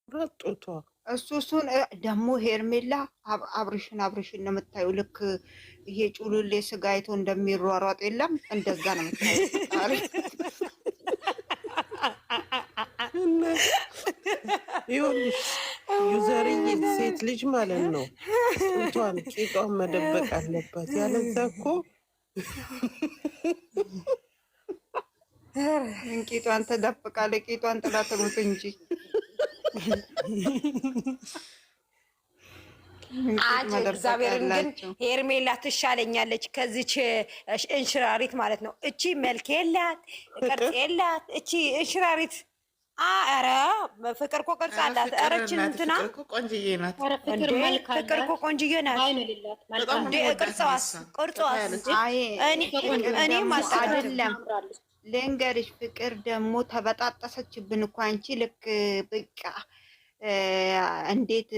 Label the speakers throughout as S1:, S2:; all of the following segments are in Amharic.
S1: ረጡቷ
S2: እሱን ደግሞ ሄርሜላ አብርሽን ነው የምታየው። ልክ ይሄ ጩሉሌ ስጋ አይቶ እንደሚሯሯጥ የለም እንደዛ ነው የምታየው።
S1: ይኸውልሽ ዩዘርዬ ሴት ልጅ ማለት ነው ጡቷን ቂጧን መደበቅ አለባት። ያለዛ እኮ
S2: ቂጧን ተደብቃለ ቂጧን ጥላ ትሙት እንጂ
S3: አንቺ እግዚአብሔርን ግን ሄርሜላ ትሻለኛለች ከዚች እንሽራሪት ማለት ነው። እቺ መልክ የላት ቅርጽ የላት እቺ እንሽራሪት። ኧረ ፍቅር እኮ ቅርጽ አላት። ኧረችን እንትና
S4: ቆንጅዬ ናት።
S2: ፍቅር እኮ ቆንጅዬ ናት።
S3: ቅርጽዋስ እኔ ማለት አይደለም።
S2: ልንገርሽ ፍቅር ደግሞ ተበጣጠሰችብን እኮ አንቺ ልክ በቃ እንዴት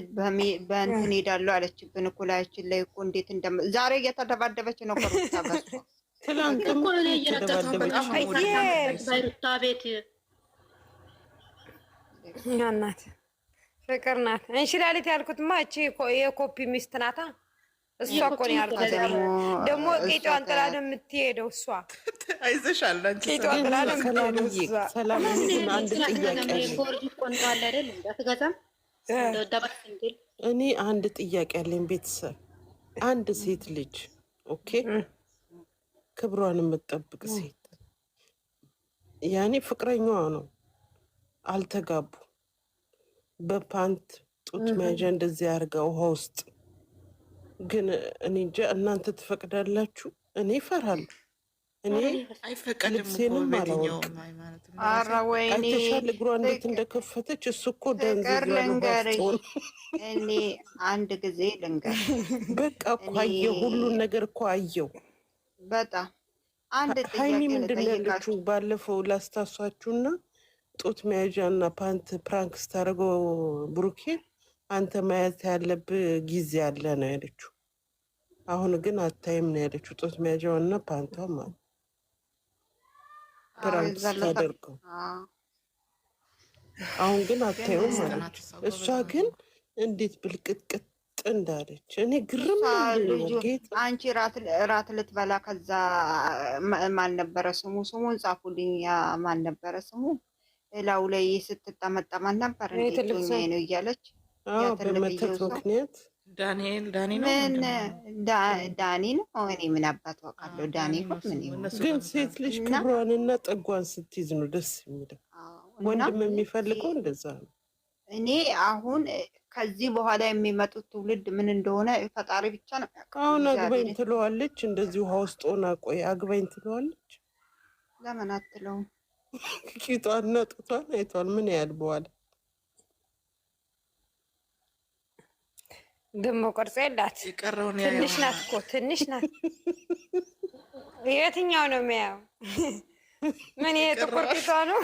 S2: በእንትን ሄዳለሁ አለችብን እኮ ላያችን ላይ እኮ እንዴት ዛሬ እየተደባደበች ነው ከሩታ ጋር።
S1: ትላንት እኮ ነው እየተደባደበች
S5: ቤት
S3: እናት ፍቅር ናት። እንሽላሊት ያልኩትማ እቺ የኮፒ ሚስት ናታ። እሷ እኮ ነው ያልኩት። ደግሞ ቄጧን ጥላ ነው የምትሄደው እሷ።
S4: አይዞሽ አላንቺ
S3: ቄጧን ጥላ ነው የምትሄደው እሷ።
S1: ሰላም አንድ እኔ አንድ ጥያቄ አለኝ። ቤተሰብ አንድ ሴት ልጅ ኦኬ ክብሯን የምትጠብቅ ሴት ያኔ ፍቅረኛዋ ነው አልተጋቡ በፓንት ጡት መያዣ እንደዚህ አድርጋ ውሃ ውስጥ ግን እኔ እንጃ እናንተ ትፈቅዳላችሁ? እኔ እፈራለሁ። እኔ ልብሴንም አላወልቅም።
S2: ኧረ ወይኔ
S1: አይተሻል እግሯ እንዴት እንደከፈተች። እሱ እኮ
S2: እኔ አንድ ጊዜ ልንገር
S1: በቃ እኮ አየሁ፣ ሁሉን ነገር እኮ አየሁ።
S2: በጣም አንድ
S1: ሀይሚ ምንድን ነው ያለችው? ባለፈው ላስታሷችሁና ጡት መያዣና ፓንት ፕራንክ ስታደርገው ብሩኬን አንተ መያዝ ያለብህ ጊዜ አለ ነው ያለችው። አሁን ግን አታይም ነው ያለችው። ጡት መያዣውና ፓንቷ ማለት ፕራንክ ስታደርገው አሁን ግን አታዩም ማለት እሷ ግን እንዴት ብልቅጥቅጥ እንዳለች እኔ ግርም ጌታ።
S2: አንቺ ራት ልትበላ ከዛ ማን ነበረ ስሙ? ስሙን ጻፉልኝ። ማን ነበረ ስሙ? ላው ላይ ስትጠመጠማን ነበር እንዴት ነው እያለች
S1: በመተት ምክንያት
S4: ዳኒ
S2: ነው። እኔ ምን አባት አውቃለሁ። ዳኒ
S1: ግን ሴት ልጅ ክብሯንና ጠጓን ስትይዝ ነው ደስ የሚለው። ወንድም የሚፈልገው እንደዛ ነው።
S2: እኔ አሁን ከዚህ በኋላ የሚመጡት ትውልድ ምን እንደሆነ ፈጣሪ ብቻ ነው ያውቃል።
S1: አሁን አግባኝ ትለዋለች፣ እንደዚህ ውሃ ውስጥ ሆና ቆይ አግባኝ ትለዋለች።
S2: ለምን አትለውም?
S1: ቂጧና ጡቷን አይቷል። ምን ያህል በኋላ
S3: ደግሞ ቅርጽ የላት ትንሽ ናት እኮ ትንሽ ናት። የትኛው ነው የሚያየው? ምን የጥቁር ቂጧ ነው?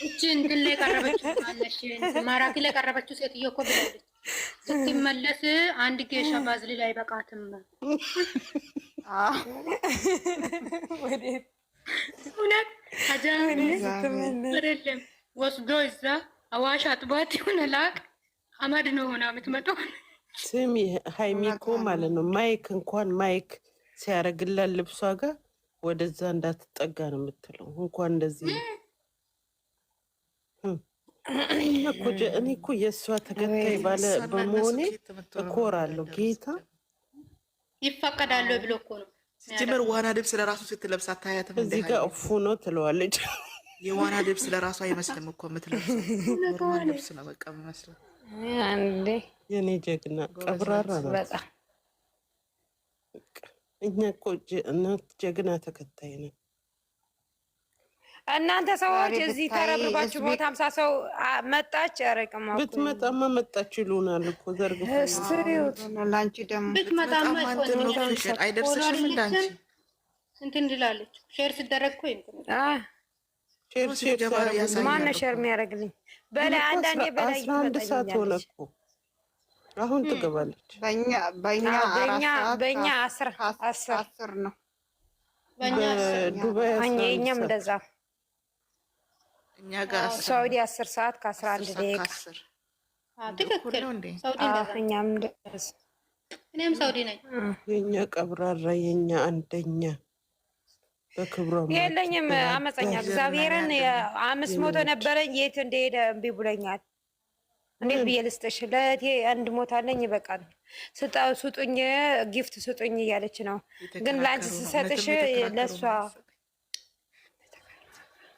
S5: እቺ እንትን ላይ ቀረበችው አለሽ ማራኪ ላይ ቀረበችው ሴትዮ እኮ ብላለች። ስትመለስ አንድ ጌሻ ባዝሊ ላይ በቃትም እውነት አይደለም። ወስዶ እዛ አዋሽ አጥባት የሆነ ላቅ አመድ ነው ሆና የምትመጣው።
S1: ስሚ ሃይሚኮ ማለት ነው ማይክ እንኳን ማይክ ሲያደርግላት ልብሷ ጋር ወደዛ እንዳትጠጋ ነው የምትለው። እንኳን እንደዚህ እኔ እኮ የእሷ ተከታይ ባለ በመሆኔ እኮራለሁ። ጌታ
S5: ይፈቀዳሉ ብሎ እኮ ነው
S4: ሲጀመር። ዋና ልብስ ለራሱ ስትለብስ አታያትም?
S1: እዚህ ጋር እፉ ነው ትለዋለች።
S4: የዋና ልብስ ለራሱ አይመስልም እኮ የምትለብሰው። ኖርማል ልብስ ነው በቃ የሚመስለው።
S3: አንዴ
S1: የኔ ጀግና ቀብራራ ናት። እኛ እኮ እናት ጀግና ተከታይ ነን።
S3: እናንተ ሰዎች እዚህ ተረብርባችሁ ቦታ 50 ሰው መጣች። ያረቀማ
S1: ብትመጣማ መጣች ይሉናል እኮ ዘርግፎ
S2: ላንቺ ደግሞ
S5: ብትመጣማ
S4: አይደርስሽም እንዳንቺ
S5: እንትን እንድላለች። ሼር ሲደረግ እኮ
S3: ማነው ሼር የሚያደርግልኝ? በላይ አንዳንዴ በላይ
S1: 11 ሰዓት ሆነ እኮ አሁን ትገባለች።
S3: በእኛ 10
S2: ነው።
S5: በእኛ
S1: ዱባይ
S3: እኛም እንደዛ
S4: እኛ ጋር
S3: ሳውዲ 10 ሰዓት ከ11 ደቂቃ
S5: ትክክል። ሳውዲ እንደዛ።
S3: እኛም
S5: እኔም ሳውዲ ነኝ።
S1: የኛ ቀብራራ የኛ አንደኛ በክብሯ
S3: የለኝም አመፀኛ እግዚአብሔርን 500 ነበረኝ የት እንደሄደ እምቢ ብሎኛል። እንዴት ብዬ ልስጥሽ? ለእቴ አንድ ሞት አለኝ ይበቃል። ስጡኝ ጊፍት ስጡኝ እያለች ነው። ግን ለአንቺ ስሰጥሽ ለእሷ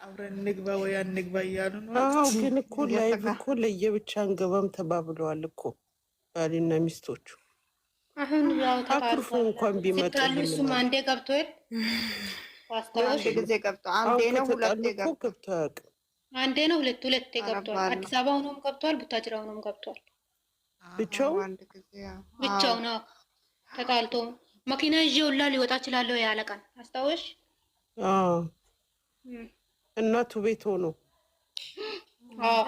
S4: አብረን እንግባ ወይ አንግባ እያሉ ነው።
S1: አዎ ግን እኮ ላይቭ እኮ ለየብቻ አንገባም ተባብለዋል እኮ ባልና ሚስቶቹ።
S5: አሁን ያው
S1: አኩርፎ እንኳን ቢመጡ
S5: እሱም አንዴ ገብቷል።
S2: አንድ ጊዜ ገብቶ አንዴ ነው ሁለቴ
S1: ገብቶ አያውቅም።
S5: አንዴ ነው ሁለቴ ገብቷል። አዲስ አበባ ሆኖም ገብቷል፣ ቡታጅራ ሆኖም ገብቷል። ብቻው ነው ተጣልቶ መኪና ይዤ ሁላ ሊወጣ እችላለሁ ያለ ቀን አስታወሽ?
S1: እናቱ ቤት ሆኖ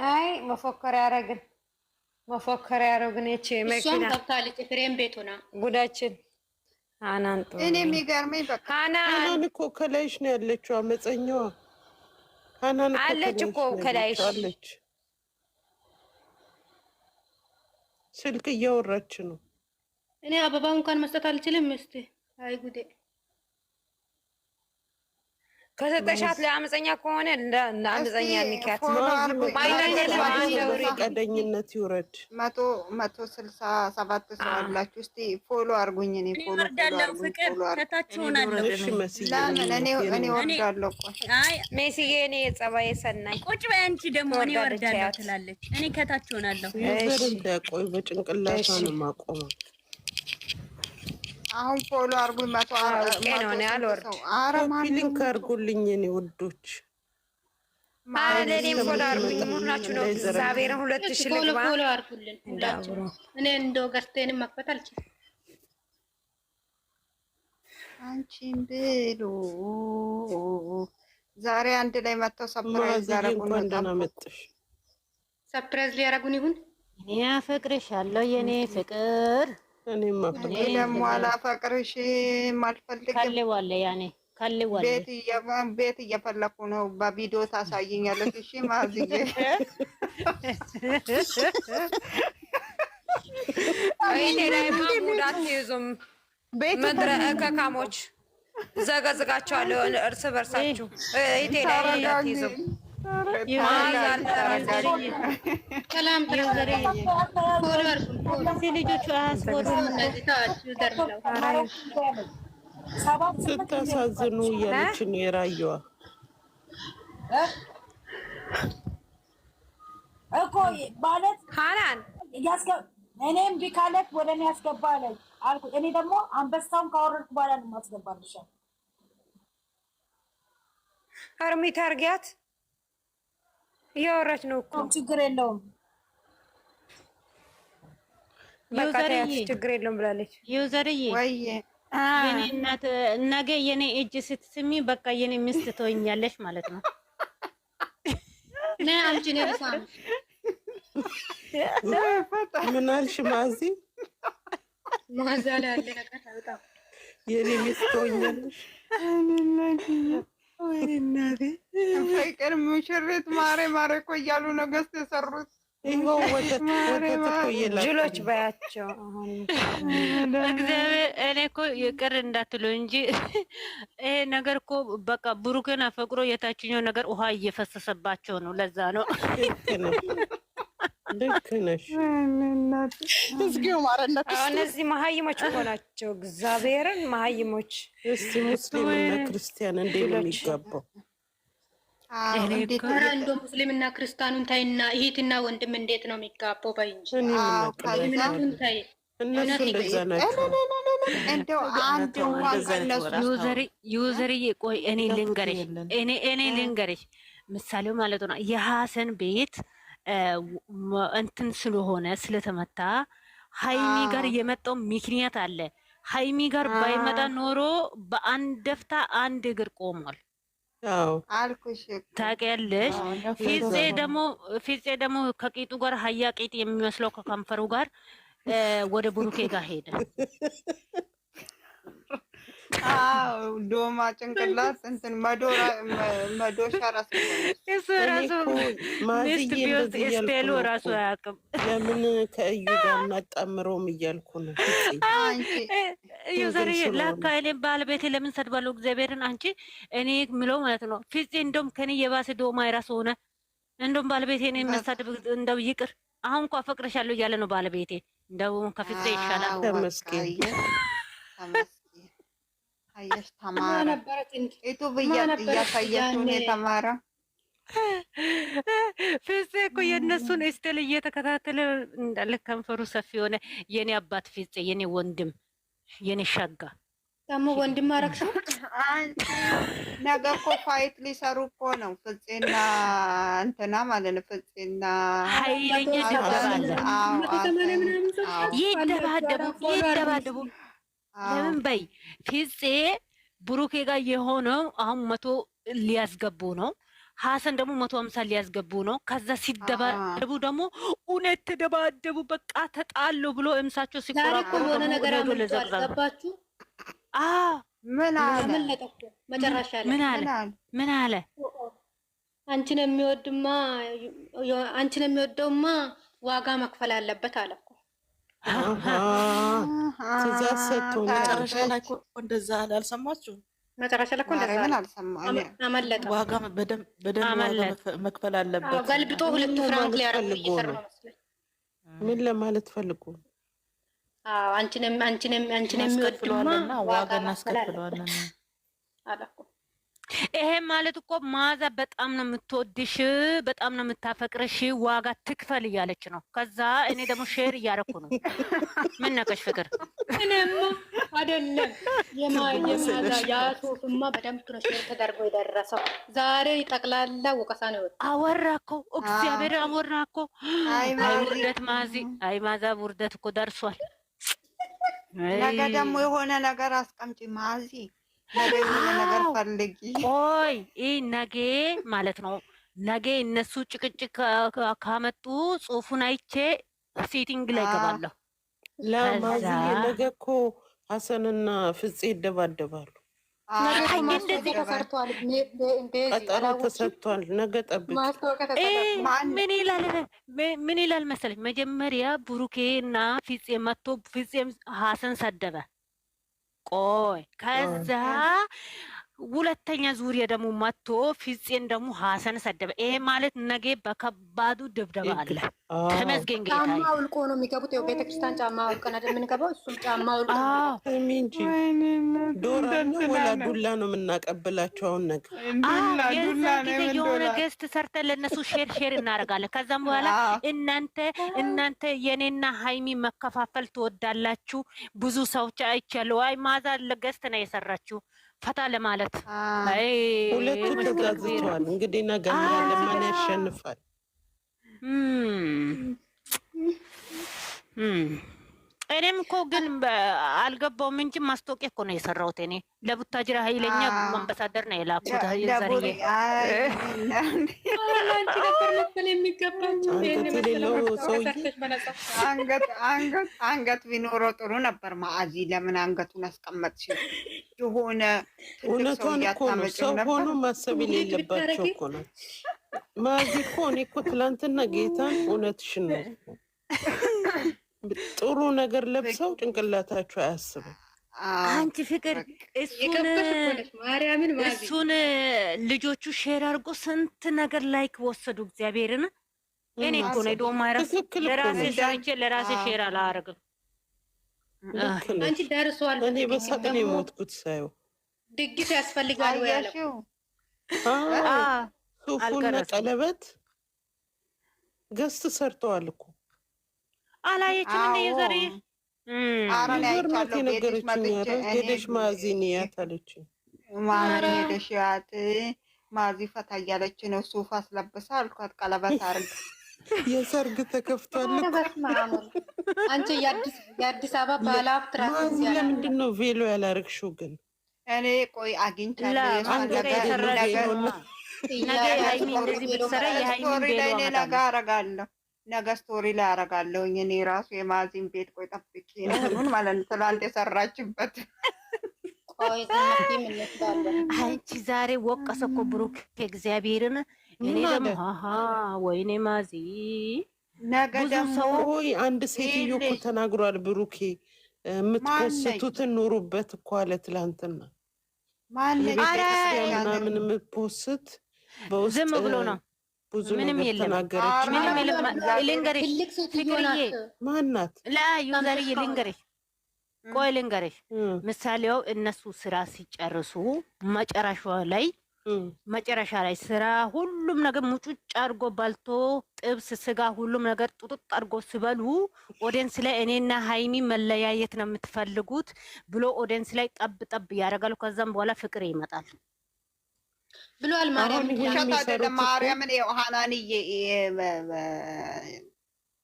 S3: አይ መፎከሪያ ያደረግን እቺ መኪና
S5: ገብታለች። ፍሬም ቤት ሆና
S3: ጉዳችን አናንጦ
S2: እኔ የሚገርመኝ በቃ
S1: ሃናን እኮ ከላይሽ ነው ያለችው። አመፀኛዋ ሃናን
S3: አለች እኮ ከላይሽ
S1: አለች። ስልክ እያወራች ነው።
S5: እኔ አበባ እንኳን መስጠት አልችልም። እስቲ አይ ጉዴ
S3: ከሰጠሻት ለአመፀኛ ከሆነ ለአመፀኛ ንኪያት
S1: ፈቃደኝነት ይውረድ።
S2: 167 ሰው አላችሁ። እስቲ ፎሎ አርጉኝ። እኔ ፎሎ
S6: ፍቅር ከታች ሆናለሁ።
S2: እኔ ወርዳለሁ እኮ
S3: ሜሲዬ፣ እኔ ጸባዬ ሰናይ
S6: ቁጭ በይ አንቺ ደግሞ እኔ ወርዳለሁ ትላለች። እኔ ከታች ሆናለሁ።
S1: እንዳቆይ በጭንቅላቷ ነው የማቆመው።
S2: አሁን ፎሎ አርጉኝ።
S1: ሊንክ አርጉልኝ እኔ ውዶች።
S3: ለእኔም ፎሎ አርጉኝ። ሙላችሁ ነው እግዚአብሔርን 2000 ልግባ።
S5: ፎሎ አርጉልን ሁላችሁ። እኔ እንደው ገዝተንም መክፈት አልችልም።
S2: አንቺን ብሉ ዛሬ አንድ ላይ መጥተው ሰፕራይዝ ያረጉን ነው።
S5: ሰፕራይዝ ሊያረጉን ይሁን።
S6: እኔ አፈቅርሻለሁ የኔ ፍቅር።
S2: እኔ ደግሞ አላፈቅርሽም አልፈልግም።
S6: ካለዋለ ያኔ ካለዋለ
S2: ቤት እየፈለኩ ነው። በቪዲዮ ታሳይኛለሽ? እሺ ማዝዬ
S3: አይኔ ላይ ማሙዳት ይዙም ምድረ ከካሞች ዘጋዝጋቸዋለሁ እርስ በርሳችሁ አይቴ ላይ ይዙም
S1: ስታሳዝኑ እያለች ነው የራየዋ
S7: እኮ ማለት
S3: ሃናን
S7: እኔም ቢካለት ወደ እኔ ያስገባለኝ አልኩት። እኔ ደግሞ አንበሳውን ካወረድኩ በኋላ ነው የማስገባልሽ።
S3: አርሚት አርጊያት እያወራች ነው እኮ
S7: ችግር የለውም
S3: በቃ ችግር የለውም ብላለች።
S6: ዩዘርዬ የኔ እናት ነገ የኔ እጅ ስትስሚ በቃ የኔ ሚስት ትሆኛለሽ ማለት ነው።
S5: ነይ አንቺ ነይ ሳም
S1: ምን አልሽ ማዚ?
S5: ማዛላ ያለ ነገር አውጣው
S1: የኔ ሚስት ትሆኛለሽ። ወይ እናቴ
S2: ፍቅር ሙሽሪት ማሬ እኮ እያሉ ነው ገዝተው የሰሩት።
S1: ይኸው ወተት እኮ
S3: ጅሎች ባያቸው።
S6: እግዚአብሔር እኔ እኮ ይቅር እንዳትሉ እንጂ ይሄ ነገር እኮ በቃ ብሩክን አፈቅሮ የታችኛው ነገር ውሃ እየፈሰሰባቸው ነው። ለዛ ነው።
S1: ልክ ነሽ።
S3: እነዚህ መሀይሞች እኮ ናቸው። እግዚአብሔርን መሀይሞች።
S1: እስቲ ሙስሊምና ክርስቲያን እንዴት ነው የሚጋባው?
S5: እንደ ሙስሊምና ክርስቲያኑን ታይና እህትና ወንድም እንዴት ነው የሚጋባው? ባይንጂ
S1: እነሱን ታይ። እነሱ እንደዛ ናቸው።
S2: እንደው አንድ
S6: ዩዘርዬ ቆይ እኔ ልንገርሽ ምሳሌው ማለት ነው የሀሰን ቤት እንትን ስለሆነ ስለተመታ ሀይሚ ጋር የመጣው ምክንያት አለ። ሀይሚ ጋር ባይመጣ ኖሮ በአንድ ደፍታ አንድ እግር ቆሟል።
S2: አልኩሽ
S6: ታውቂያለሽ። ፊፄ ደግሞ ከቂጡ ጋር ሀያ ቂጥ የሚመስለው ከከንፈሩ ጋር ወደ ብሩኬ ጋር ሄደ።
S2: ዶማ ጭንቅላት እንትን መዶሻ ራስ
S6: እሱ ራሱ ሚስት ቢወስድ ስቴሉ ራሱ አያውቅም።
S1: ለምን ከእዩ ጋር እናጣምረውም እያልኩ ነው።
S6: እዩ ዛሬ ላካ እኔ ባለቤቴ ለምን ሰድባለሁ? እግዚአብሔርን አንቺ እኔ ምለው ማለት ነው ፍፄ እንደውም ከኔ የባሰ ዶማ የራሱ ሆነ። እንደውም ባለቤቴ እኔ መሳደብ እንደው ይቅር። አሁን እኮ አፈቅርሻለሁ እያለ ነው ባለቤቴ። እንደው ከፍፄ ይሻላል።
S1: ተመስገን
S2: አየሽ ተማረ ዩቱብ እያሳያችሁን የተማረ
S6: ፍፄ እኮ የእነሱን ስቴል እየተከታተለ እንዳለ ከንፈሩ ሰፊ የሆነ የኔ አባት ፍፄ የኔ ወንድም የኔ ሸጋ
S5: ደግሞ ወንድም አረግሽው።
S2: ነገ እኮ ፋይት ሊሰሩ እኮ ነው ፍፄና እንትና ማለት ነው። ፍፄና
S6: ኃይለኛ ይደባደቡ ለምን በይ ፍፄ ብሩኬ ጋር የሆነው አሁን 100 ሊያስገቡ ነው። ሀሰን ደግሞ 150 ሊያስገቡ ነው። ከዛ ሲደባደቡ ደግሞ እውነት ተደባደቡ በቃ ተጣሉ ብሎ እምሳቸው ሲቆራቆሩ
S5: የሆነ ነገር አልገባችሁ።
S6: ምን አለ?
S5: አንቺን የሚወደውማ ዋጋ መክፈል አለበት አለ እኮ።
S1: ትእዛዝ ሰጥቶ
S4: መጨረሻ ላይ እኮ እንደዛ አለ። አልሰማችሁም?
S5: መጨረሻ ላይ እኮ እንደዛ አመለጠ።
S4: ዋጋ በደንብ መክፈል አለበት።
S5: ገልብጦ 2 ፍራንክ ሊያረጉ እየሰሩ ነው መስሎኝ።
S1: ምን ለማለት ፈልጎ?
S5: አንቺን የሚወድማ
S4: ዋጋ እናስከፍለዋለን
S5: አለ እኮ።
S6: ይሄ ማለት እኮ ማዛ በጣም ነው የምትወድሽ፣ በጣም ነው የምታፈቅርሽ፣ ዋጋ ትክፈል እያለች ነው። ከዛ እኔ ደግሞ ሼር እያደረኩ ነው። ምን ነከሽ ፍቅር?
S5: እኔማ አይደለም የማዛ ያሱፍማ በደንብ ነው ሼር ተደርጎ የደረሰው። ዛሬ ጠቅላላ ወቀሳ ነው የወጣው።
S6: አወራ እኮ እግዚአብሔር አወራ እኮ። አይ ውርደት ማዚ፣ አይ ማዛ ውርደት እኮ ደርሷል።
S2: ነገ ደግሞ የሆነ ነገር አስቀምጪ ማዚ፣ ነገ የሆነ ነገር ፈልጊ።
S6: ቆይ ይህ ነገ ማለት ነው። ነገ እነሱ ጭቅጭቅ ካመጡ ጽሁፉን አይቼ ሴቲንግ ላይ ገባለሁ።
S1: ለማዚ ነገ እኮ ሀሰንና ፍፄ ይደባደባሉ። ቀጠሮ ተሰጥቷል። ነገ ጠብቅ።
S6: ምን ይላል መሰለኝ? መጀመሪያ ብሩኬ እና ፍፄ መጥቶ ፍፄም ሀሰን ሰደበ። ቆይ ከዛ ሁለተኛ ዙሪያ ደግሞ መጥቶ ፍፄን ደግሞ ሀሰን ሰደበ። ይሄ ማለት ነገ በከባዱ ድብደባ አለ። ተመስገን ጌታ።
S5: ጫማ አውልቆ ነው የሚገቡት። ያው ቤተክርስቲያን ጫማ አውልቀን አይደል የምንገባው? እሱም ጫማ አውልቆ
S1: እንጂ ዶራ ነው ወላ ዱላ ነው የምናቀብላቸው። አሁን ነገር
S6: የዛን ጊዜ የሆነ ገስት ሰርተን ለእነሱ ሼር እናደርጋለን። ከዛም በኋላ እናንተ የኔና ሀይሚ መከፋፈል ትወዳላችሁ፣ ብዙ ሰዎች አይቻለሁ። አይ ማዛ ለገስት ነው የሰራችሁ ፈታ ለማለት
S1: ሁለቱ ተጋዝተዋል። እንግዲህ ነገ ያለ ማን ያሸንፋል?
S6: እኔም እኮ ግን አልገባውም እንጂ ማስታወቂያ እኮ ነው የሰራሁት። እኔ ለቡታጅራ ኃይለኛ አምባሳደር ነው የላኩት። ዘርዬ
S2: አንገት ቢኖረው ጥሩ ነበር። ማአዚ ለምን አንገቱን አስቀመጥሽ? የሆነ
S1: እውነቷን እኮ ነው። ሰው ሆኖ ማሰብ የሌለባቸው እኮ ነው። ማአዚ እኮ እኔ እኮ ትላንትና ጌታን እውነትሽን ነው ጥሩ ነገር ለብሰው ጭንቅላታቸው አያስብም።
S6: አንቺ ፍቅር እሱን ልጆቹ ሼር አድርጎ ስንት ነገር ላይክ ወሰዱ። እግዚአብሔርን እኔ እኮ ነው ዶማ ለራሴ ሰርቼ ለራሴ ሼር አላደርግም።
S5: አንቺ ደርሷል።
S1: እኔ በሳቅ ነው የሞትኩት ሳየው።
S5: ድግስ ያስፈልጋል ወይ ያለው
S1: ሱፉና ቀለበት ገዝት ሰርተዋል እኮ
S6: አላየችም እንደ የዘሬ
S1: ገርማት የነገረችኝ። ሄደሽ ማዚን ያት አለችኝ።
S2: ሄደሽ ያት ማዚ ፈታ እያለች ነው። ሱፍ አስለብሳ አልኳት። ቀለበት አርግ
S1: የሰርግ ተከፍቷል።
S5: አንቺ የአዲስ አበባ ባለሀብት
S1: ማዚ ለምንድን ነው ቬሎ ያላረግሽው ግን?
S2: እኔ ቆይ አግኝቻለሁ። ነገ አረጋለሁ። ነገ ስቶሪ ላይ አረጋለሁኝ። እኔ ራሱ የማዚን ቤት ቆይ ጠብቂ ነው ማለት ነው። ትላንት የሰራችበት
S6: አንቺ ዛሬ ወቀሰ እኮ ብሩክ እግዚአብሔርን። እኔ ደግሞ ወይኔ ማዚ
S2: ነገ ደግሞ
S1: አንድ ሴትዮ እኮ ተናግሯል ብሩኬ የምትፖስቱትን ኑሩበት እኮ አለ ትላንትና። ምናምን የምትፖስት
S6: ዝም ብሎ ነው
S1: ብዙ
S6: ምንም
S1: ነገር
S6: የለም
S1: ተናገረች።
S6: ምንም የለም። ልንገርሽ ፍቅርዬ
S1: ማናት
S6: ዩዘርዬ ልንገርሽ፣ ቆይ ልንገርሽ፣ ምሳሌው እነሱ ስራ ሲጨርሱ መጨረሻ ላይ ስራ ሁሉም ነገር ሙጩጭ አድርጎ ባልቶ ጥብስ፣ ስጋ፣ ሁሉም ነገር ጡጡጥ አድርጎ ሲበሉ ኦዲየንስ ላይ እኔና ሃይሚ መለያየት ነው የምትፈልጉት ብሎ ኦዲየንስ ላይ ጠብ ያደርጋሉ። ከዛም በኋላ ፍቅር ይመጣል
S2: ብሏል። ማርያምን ዮሐናንዬ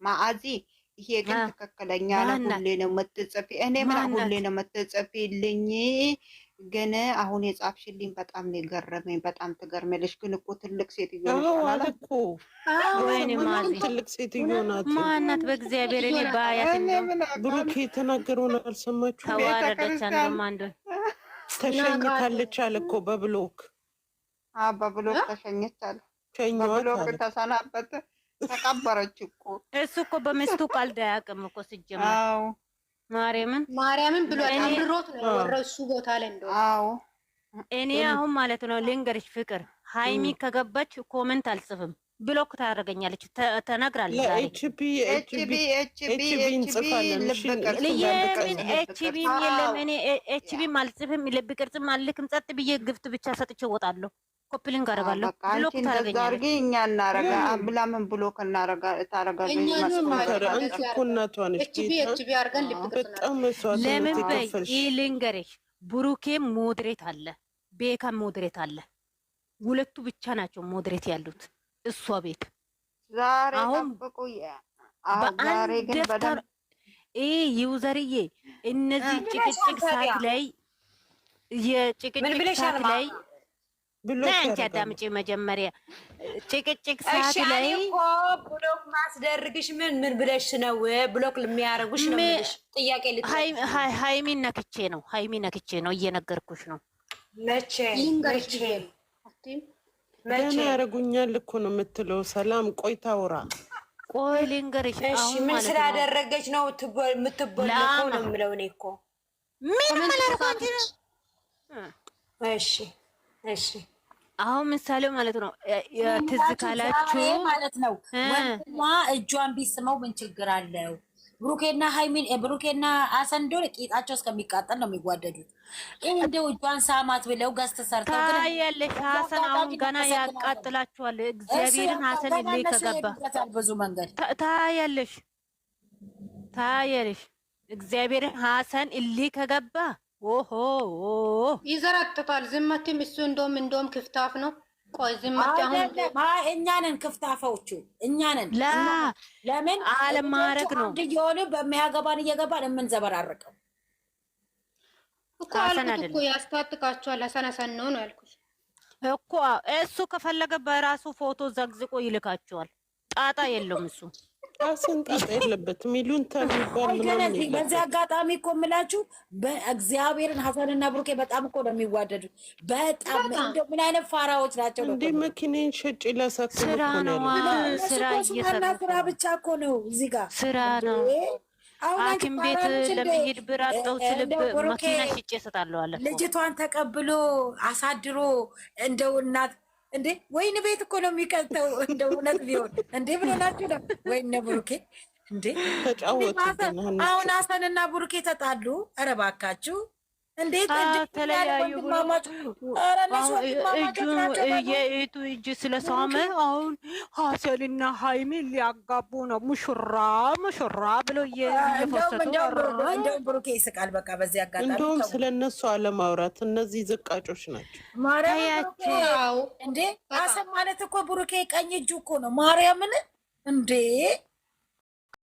S2: ማአዚ ይሄ ግን ትክክለኛ ነው። ሁሌ ነው የምትጽፊ እኔ ምን ሁሌ ነው የምትጽፊልኝ? ግን አሁን የጻፍሽልኝ በጣም ነው የገረመኝ። በጣም ትገርመለሽ። ግን እኮ ትልቅ ሴትዮ
S1: ናት እኮ
S6: ወይኔ ማዚ
S1: ትልቅ ሴትዮ ናት።
S6: ማናት? በእግዚአብሔር እኔ ባያት
S1: ብሩክ የተናገረውን አልሰማችሁ?
S6: ተዋረደች። አንዱ
S1: ተሸኝታለች አለ እኮ በብሎክ
S2: በብሎክ ተሸኘች አለ። በብሎክ ተሰናበት ተቀበረች እኮ።
S6: እሱ እኮ በሚስቱ ቀልድ አያውቅም እኮ ሲጀመር። ማርያምን ብሏል። አምሮት ነው የወረው እሱ ቦታ ላይ እንደው። እኔ አሁን ማለት ነው ልንገርሽ ፍቅር ሃይሚ ከገባች ኮሜንት አልጽፍም ብሎክ ታደርገኛለች። ተነግራለች ዛሬ
S2: ኤችቢ
S6: የለም። እኔ ኤችቢም አልጽፍም፣ ልብ ቅርጽም አልክም። ጸጥ ብዬ ግፍት ብቻ ሰጥቼ እወጣለሁ። ኮፕሊንግ አደርጋለሁ። ብሎክ ታደርገኛለች።
S2: እኛ እናረጋ ብላምን ብሎክ እናረጋ ታረጋለች።
S6: ለምን በይ ልንገርሽ፣ ብሩኬም ሞድሬት አለ፣ ቤካም ሞድሬት አለ። ሁለቱ ብቻ ናቸው ሞድሬት ያሉት እሷ ቤት። አሁን በአንድ ደፍተር ዩዘርዬ እነዚህ ጭቅጭቅ ሰዓት ላይ የጭቅጭቅ ሰዓት ላይ አንቺ አዳምጪ መጀመሪያ። ጭቅጭቅ ሰዓት ላይ
S3: ብሎክ ማስደርግሽ ምን ብለሽ ነው ብሎክ የሚያደርጉሽ ነው የምልሽ። ጥያቄ
S6: ሃይሚን ነክቼ ነው እየነገርኩሽ ነው።
S3: መቼ
S1: ገና ያደርጉኛል እኮ ነው የምትለው። ሰላም ቆይ ታውራ
S6: ቆይ ልንገርሽ።
S3: ምን ስላደረገች ነው የምትቦለከው ነው የምለው እኔ እኮ
S6: ምን ማለት ነው።
S3: እሺ
S6: አሁን ምሳሌው ማለት ነው ትዝ ካላችሁ
S7: ማለት ነው ወንድሟ እጇን ቢስመው ምን ችግር አለው? ብሩኬና ሃይሚን ብሩኬና አሰንዶ ቂጣቸው እስከሚቃጠል ነው የሚጓደዱት። እንደው እጇን ሳማት ብለው ገዝተ ሰርተው ግን
S6: ታያለሽ። ሀሰን አሁን ገና ያቃጥላችኋል። እግዚአብሔርን ሀሰን ይልይ ከገባ
S7: ብዙ መንገድ
S6: ታያለሽ። እግዚአብሔርን ሀሰን ይልይ ከገባ ኦሆ
S5: ይዘራጥታል። ዝመትም እሱ እንደውም ክፍታፍ ነው። ቆይ ዝመት አሁን
S7: እኛ ነን ክፍታፋዎቹ፣ እኛ ነን። ለምን
S6: አለማረግ ነው
S7: እንዲሆኑ በሚያገባን እየገባን የምንዘበራርቀው
S5: እኮ አልኩት እኮ ያስታጥቃቸዋል። አሰናሰን ነው ያልኩት
S6: እኮ። እሱ ከፈለገ በራሱ ፎቶ ዘግዝቆ ይልካቸዋል። ጣጣ የለውም እሱ
S1: አሰንጣጣ የለበትም። ሚሉን ተሚባል ምናምን።
S7: በዚህ አጋጣሚ እኮ የምላችሁ በእግዚአብሔርን ሀሰንና ብሩኬ በጣም እኮ ነው የሚዋደዱት። በጣም እንደው ምን አይነት ፋራዎች ናቸው!
S1: እንደ መኪናን ሸጭ ለሰከ
S6: ስራ ነው
S7: ስራ ብቻ እኮ ነው እዚህ ጋር
S6: ስራ ነው። ሐኪም ቤት ለመሄድ ብር አጣው ስልብ መኪና ሽጬ እሰጣለሁ አለ።
S7: ልጅቷን ተቀብሎ አሳድሮ እንደው እናት እንዴ ወይን ቤት እኮ ነው የሚቀልተው። እንደ እውነት ቢሆን እንዴ ብለናችሁ ነው ወይን ብሩኬ እንዴ ተጫወቱ። አሁን ሀሰንና ብሩኬ ተጣሉ። ኧረ እባካችሁ እንዴት
S6: ተለያዩ ብሎ የእቱ እጅ ስለሳመ አሁን ሀሰንና ሃይሚ ሊያጋቡ ነው። ሙሽራ ብሎ እየፈሰቱ
S7: እንደውም ብሩኬ ይስቃል። በቃ በዚህ አጋጣሚ
S1: እንደውም ስለነሱ አለማውራት እነዚህ ዝቃጮች ናቸው።
S7: ማርያም እንዴ ሀሰን ማለት እኮ ብሩኬ ቀኝ እጁ እኮ ነው። ማርያምን እንዴ